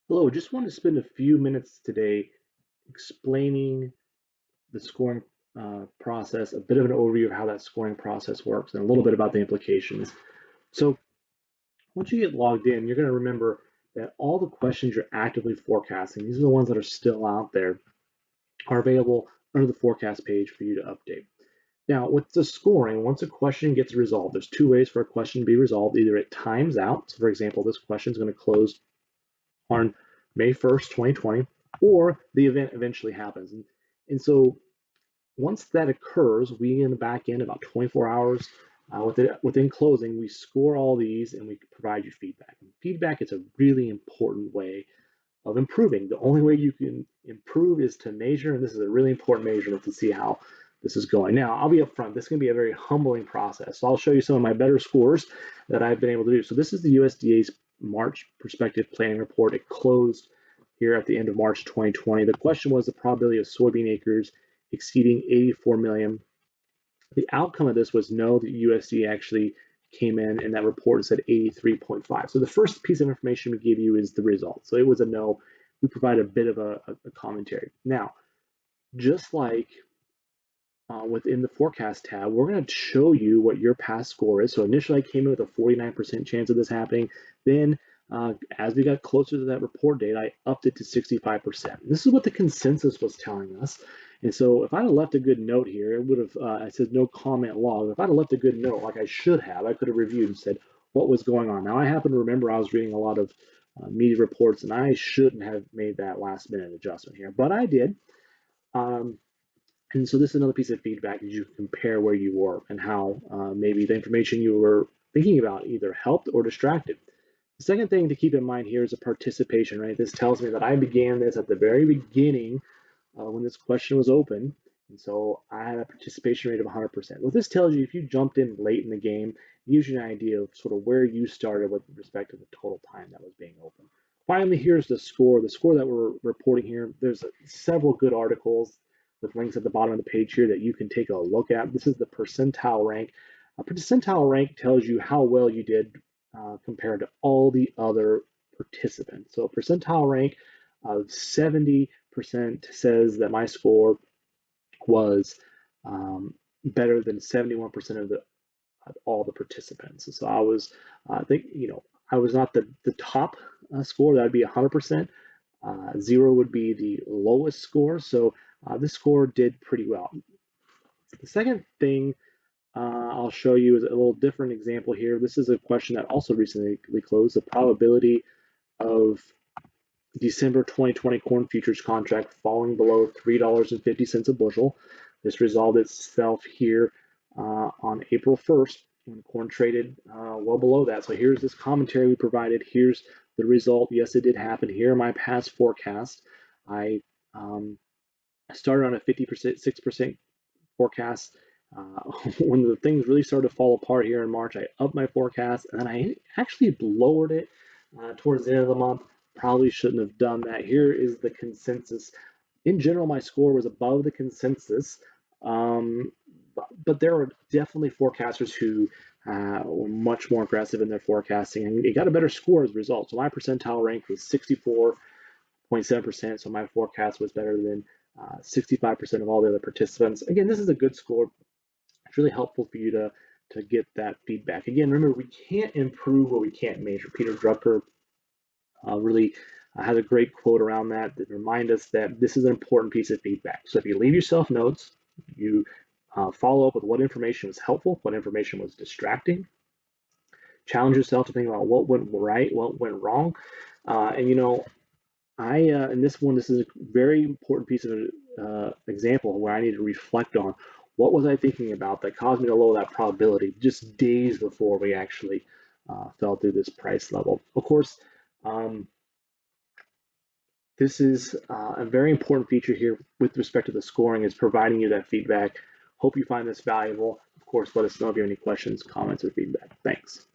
Hello, just wanted to spend a few minutes today explaining the scoring process, a bit of an overview of how that scoring process works, and a little bit about the implications. So, once you get logged in, you're going to remember that all the questions you're actively forecasting, these are the ones that are still out there, are available under the forecast page for you to update. Now, with the scoring, once a question gets resolved, there's two ways for a question to be resolved. Either it times out, so for example, this question is going to close on May 1st, 2020, or the event eventually happens. And so once that occurs, we in the back end, about 24 hours within closing, we score all these and we provide you feedback. And feedback is a really important way of improving. The only way you can improve is to measure, and this is a really important measurement to see how this is going. Now, I'll be upfront. This is going to be a very humbling process. So I'll show you some of my better scores that I've been able to do. So this is the USDA's March Prospective Planning Report. It closed here at the end of March 2020. The question was the probability of soybean acres exceeding 84 million. The outcome of this was no, the USDA actually came in and that report said 83.5. So the first piece of information we give you is the result. So it was a no. We provide a bit of a commentary. Now, just like within the forecast tab, we're going to show you what your past score is. So initially I came in with a 49% chance of this happening. Then as we got closer to that report date, I upped it to 65%. This is what the consensus was telling us. And so if I'd have left a good note here, it would have, I said no comment log. If I'd have left a good note like I should have, I could have reviewed and said what was going on. Now I happen to remember I was reading a lot of media reports and I shouldn't have made that last minute adjustment here, but I did. And so this is another piece of feedback as you compare where you were and how maybe the information you were thinking about either helped or distracted. The second thing to keep in mind here is a participation, right? This tells me that I began this at the very beginning when this question was open. And so I had a participation rate of 100%. What this tells you, if you jumped in late in the game, it gives you an idea of sort of where you started with respect to the total time that was being open. Finally, here's the score that we're reporting here. There's several good articles with links at the bottom of the page here that you can take a look at. This is the percentile rank. A percentile rank tells you how well you did compared to all the other participants. So a percentile rank of 70% says that my score was better than 71% of all the participants. So I was, I think, I was not the top score. That would be 100%. 0 would be the lowest score. So this score did pretty well. The second thing I'll show you is a little different example here. This is a question that also recently closed. The probability of December 2020 corn futures contract falling below $3.50 a bushel. This resolved itself here on April 1st when corn traded well below that. So here's this commentary we provided. Here's the result. Yes, it did happen. Here are my past forecasts. I started on a 56% forecast. When the things really started to fall apart here in March, I upped my forecast and then I actually lowered it towards the end of the month. Probably shouldn't have done that. Here is the consensus. In general, my score was above the consensus, but there were definitely forecasters who were much more aggressive in their forecasting and it got a better score as a result. So my percentile rank was 64.7%, so my forecast was better than 65% of all the other participants. Again, this is a good score. It's really helpful for you to get that feedback. Again, remember, we can't improve what we can't measure. Peter Drucker really has a great quote around that remind us that this is an important piece of feedback. So if you leave yourself notes, you follow up with what information was helpful, what information was distracting, challenge yourself to think about what went right, what went wrong. And in this one, this is a very important piece of example where I need to reflect on what was I thinking about that caused me to lower that probability just days before we actually fell through this price level. Of course, this is a very important feature here with respect to the scoring is providing you that feedback. Hope you find this valuable. Of course, let us know if you have any questions, comments, or feedback. Thanks.